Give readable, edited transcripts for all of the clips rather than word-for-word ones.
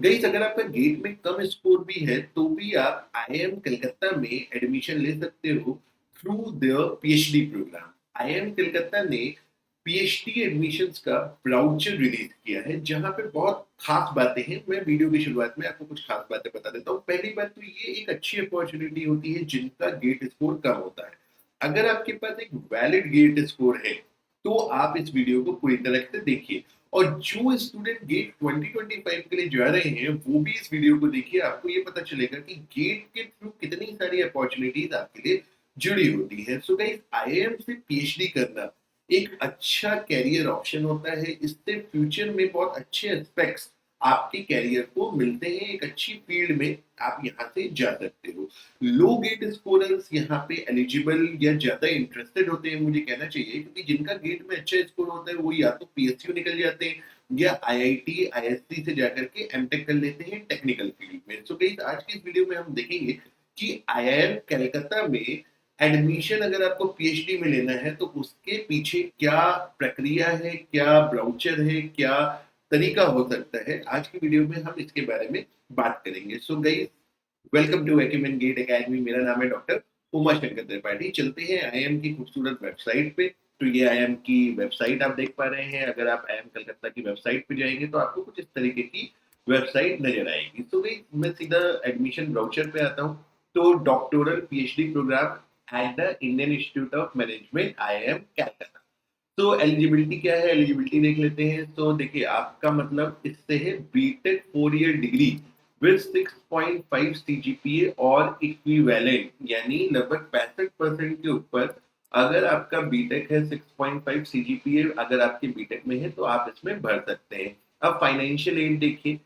Guys अगर आपका gate में कम स्कोर भी है तो भी आप आईआईएम कलकत्ता में एडमिशन ले सकते हो through the PhD programme. IIM Calcutta ने पीएचडी एडमिशंस का ब्राउचर रिलीज किया है जहां पे बहुत खास बातें हैं। मैं वीडियो की शुरुआत में आपको कुछ खास बातें बता देता हूँ। पहली बात तो ये एक अच्छी अपॉर्चुनिटी होती है जिनका गेट स्कोर कम होता है। अगर आपके पास एक वैलिड गेट स्कोर है तो आप इस वीडियो को पूरी तरह से देखिए। और जो स्टूडेंट गेट 2025 के लिए जा रहे हैं वो भी इस वीडियो को देखिए। आपको ये पता चलेगा कि गेट के थ्रू कितनी सारी अपॉर्चुनिटीज आपके लिए जुड़ी होती है। सो गाइस आईआईएम से पीएचडी करना एक अच्छा कैरियर ऑप्शन होता है। इससे फ्यूचर में बहुत अच्छे एस्पेक्ट्स आपके कैरियर को मिलते हैं। एक अच्छी फील्ड में आप यहाँ से जा सकते हो। लो गेट स्कोरर्स यहाँ पे एलिजिबल या ज्यादा इंटरेस्टेड होते हैं मुझे कहना चाहिए, क्योंकि जिनका गेट में अच्छा स्कोर होता है वो या तो पीएसयू निकल जाते हैं या आईआईटी आईएससी से जाकर के एमटेक कर लेते हैं टेक्निकल फील्ड में। सो गाइस आज की इस वीडियो में हम देखेंगे कि आईआईएम कलकत्ता में एडमिशन अगर आपको पीएचडी में लेना है तो उसके पीछे क्या प्रक्रिया है, क्या ब्राउचर है, क्या तरीका हो सकता है। आज की वीडियो में हम इसके बारे में बात करेंगे। So guys welcome to Acumen GATE Academy. मेरा नाम है डॉक्टर उमा शंकर त्रिपाठी। चलते हैं आईएम की खूबसूरत वेबसाइट पे। तो ये आईएम की वेबसाइट आप देख पा रहे हैं। अगर आप आईएम कलकत्ता की वेबसाइट पे जाएंगे तो आपको कुछ इस तरीके की वेबसाइट नजर आएगी। तो भाई मैं सीधा एडमिशन ब्राउचर पे आता हूँ। तो doctoral PhD programme at the Indian Institute of Management IIM Calcutta. तो एलिजिबिलिटी क्या है, एलिजिबिलिटी देख लेते हैं। तो देखिए आपका मतलब इससे है BTech 4 year degree with 6.5 CGPA और इक्विवेलेंट, यानी लगभग 65% के ऊपर अगर आपका बीटेक है। 6.5 सीजीपीए अगर आपके बीटेक में है तो आप इसमें भर सकते हैं। अब फाइनेंशियल एड देखिए।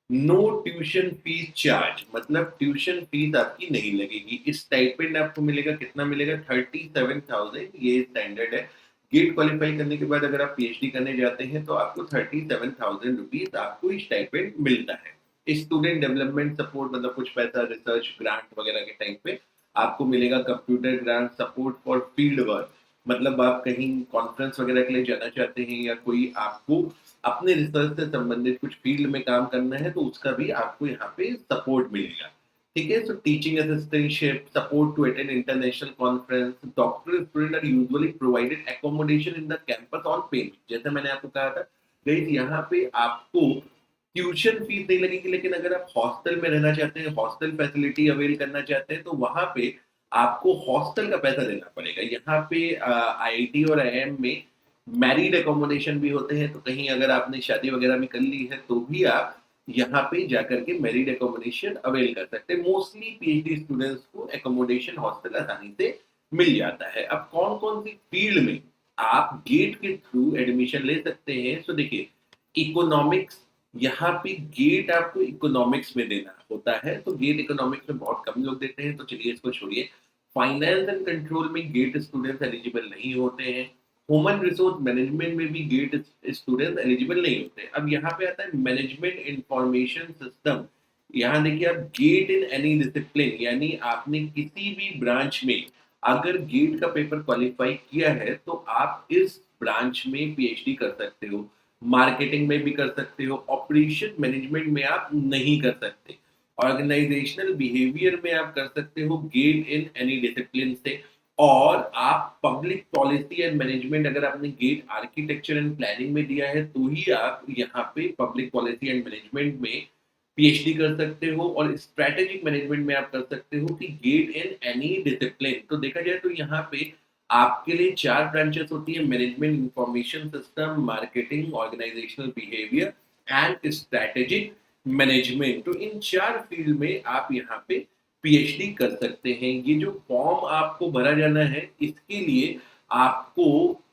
नो ट्यूशन फीस चार्ज, मतलब ट्यूशन फीस आपकी नहीं लगेगी। इस स्टाइपेंड आपको मिलेगा, कितना मिलेगा? 37,000, ये स्टैंडर्ड है। गेट क्वालिफाई करने के बाद अगर आप पीएचडी करने जाते हैं तो आपको 37,000 रुपीज आपको स्टाइपेंड मिलता है। स्टूडेंट डेवलपमेंट सपोर्ट मतलब कुछ पैसा रिसर्च ग्रांट वगैरह के टाइम पे आपको मिलेगा। Computer grant support for field work, मतलब आप कहीं कॉन्फ्रेंस वगैरह के लिए जाना चाहते हैं या कोई आपको अपने रिसर्च से संबंधित कुछ फील्ड में काम करना है तो उसका भी आपको यहाँ पे सपोर्ट मिलेगा। ठीक है। So teaching assistantship, support to attend international conference, doctoral student are usually provided accommodation in the campus on payment. जैसे मैंने आपको कहा था गाइस यहाँ पे आपको ट्यूशन फीस नहीं लगेगी, लेकिन अगर आप हॉस्टल में रहना चाहते हैं, हॉस्टल फैसिलिटी अवेल करना चाहते हैं तो वहां पे आपको हॉस्टल का पैसा देना पड़ेगा। यहाँ पे आईआईटी और आईएम में मैरिड एकोमोडेशन भी होते हैं, तो कहीं अगर आपने शादी वगैरह भी कर ली है तो भी आप यहाँ पे जाकर के मैरिड एकोमोडेशन अवेल कर सकते हैं। मोस्टली पीएचडी स्टूडेंट्स को एकोमोडेशन हॉस्टल आसानी से मिल जाता है। अब कौन कौन सी फील्ड में आप गेट के थ्रू एडमिशन ले सकते हैं? तो देखिए इकोनॉमिक्स, यहाँ पे गेट आपको इकोनॉमिक्स में देना होता है, तो गेट इकोनॉमिक्स में बहुत कम लोग देते हैं, तो चलिए इसको छोड़िए। फाइनेंस एंड कंट्रोल में गेट स्टूडेंट्स एलिजिबल नहीं होते हैं। ह्यूमन रिसोर्स मैनेजमेंट में भी गेट स्टूडेंट्स एलिजिबल नहीं होते। अब यहाँ पे आता है मैनेजमेंट इंफॉर्मेशन सिस्टम। यहाँ देखिए आप गेट इन एनी डिसिप्लिन, यानी आपने किसी भी ब्रांच में अगर गेट का पेपर क्वालिफाई किया है तो आप इस ब्रांच में पीएचडी कर सकते हो। मार्केटिंग में भी कर सकते हो, ऑपरेशन मैनेजमेंट में आप नहीं कर सकते। ऑर्गेनाइजेशनल बिहेवियर में आप कर सकते हो गेट इन एनी डिसिप्लिन से। और आप पब्लिक पॉलिसी एंड मैनेजमेंट, अगर आपने गेट आर्किटेक्चर एंड प्लानिंग में दिया है तो ही आप यहाँ पे पब्लिक पॉलिसी एंड मैनेजमेंट में पीएचडी कर सकते हो। और स्ट्रेटेजिक मैनेजमेंट में आप कर सकते हो कि गेट इन एनी डिसिप्लिन। तो देखा जाए तो यहाँ पे आपके लिए 4 ब्रांचेस होती है: management information system, marketing, organisational behaviour and strategic management. तो इन 4 फील्ड में आप यहाँ पे पीएचडी कर सकते हैं। ये जो फॉर्म आपको भरा जाना है इसके लिए आपको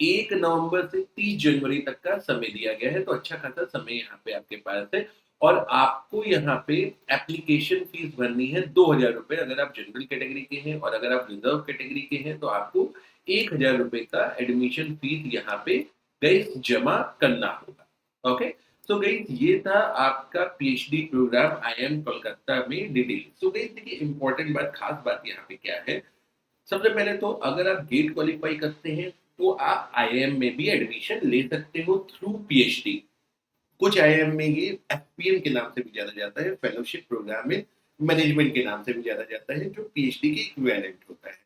1 नवंबर से 30 जनवरी तक का समय दिया गया है, तो अच्छा खासा समय यहाँ पे आपके पास है। और आपको यहाँ पे एप्लीकेशन फीस भरनी है 2,000 रुपए अगर आप जनरल कैटेगरी के हैं, और अगर आप रिजर्व कैटेगरी के हैं तो आपको 1,000 रुपए का एडमिशन फीस यहाँ पे गैस जमा करना होगा। ओके। सो गैस ये था आपका पीएचडी प्रोग्राम आईएम कोलकाता में डिटेल। सो गैस देखिए इंपॉर्टेंट बात, खास बात यहाँ पे क्या है। सबसे पहले तो अगर आप गेट क्वालिफाई करते हैं तो आप आईआईएम में भी एडमिशन ले सकते हो थ्रू पीएचडी। कुछ आईआईएम में ये एफपीएम के नाम से भी जाना जाता है, फेलोशिप प्रोग्राम इन मैनेजमेंट के नाम से भी जाना जाता है, जो पीएचडी के इक्विवेलेंट होता है।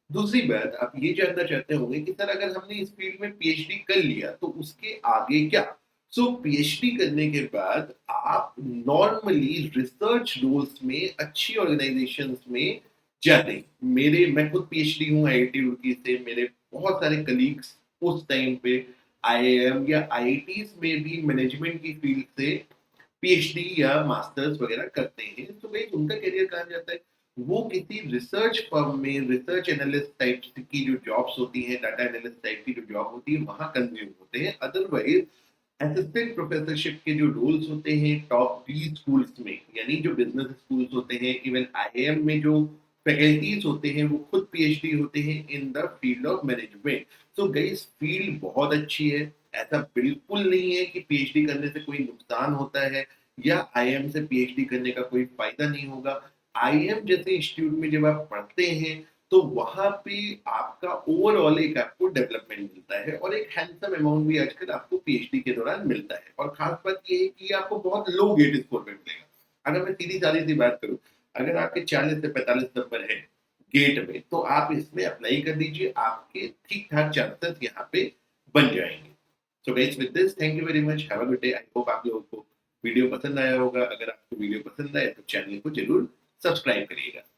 दूसरी बात, आप ये जानना चाहते होंगे कि सर अगर हमने इस फील्ड में पीएचडी कर लिया तो उसके आगे क्या? सो पीएचडी करने के बाद आप नॉर्मली रिसर्च रोल्स में अच्छी ऑर्गेनाइजेशंस में जाते हैं। मैं खुद पीएचडी हूँ आईआईटी रुड़की से, मेरे बहुत सारे कलीग्स उस टाइम पे आईआईएम या आईआईटीज में भी मैनेजमेंट की फील्ड से पीएचडी या मास्टर्स वगैरह करते हैं, तो भाई उनका करियर कहाँ जाता है? वो किसी रिसर्च फर्म में रिसर्च एनालिस्ट टाइप की जो जॉब्स होती हैं, डाटा एनालिस्ट टाइप की जो जॉब होती है, वहां कंज्यूम होते हैं। अदरवाइज असिस्टेंट प्रोफेसरशिप के जो रोल्स होते हैं टॉप 20 स्कूल्स में, यानी जो बिजनेस स्कूल्स होते हैं, इवन आईआईएम में जो फैकल्टीज होते हैं वो खुद पीएचडी होते हैं in the field of management. So guys, field बहुत अच्छी है। ऐसा बिल्कुल नहीं है कि पीएचडी करने से कोई नुकसान होता है या आईएम से पीएचडी करने का कोई फायदा नहीं होगा। आईएम जैसे इंस्टीट्यूट में जब आप पढ़ते हैं तो वहां पे आपका ओवरऑल एक आपको डेवलपमेंट मिलता है और एक हैंडसम अमाउंट भी आजकल आपको पीएचडी के दौरान मिलता है। और खास बात ये है कि आपको बहुत लो गेट स्कोर पे मिलेगा। अगर मैं सीधी सादी सी बात करूं, अगर आपके 40 से 45 नंबर है गेट में, तो आप इसमें अप्लाई कर दीजिए, आपके ठीक ठाक चांसेस यहाँ पे बन जाएंगे। So guys, with this thank you very much, have a good day. I hope आप लोगों को वीडियो पसंद आया होगा। अगर आपको वीडियो पसंद आए तो चैनल को जरूर सब्सक्राइब करिएगा।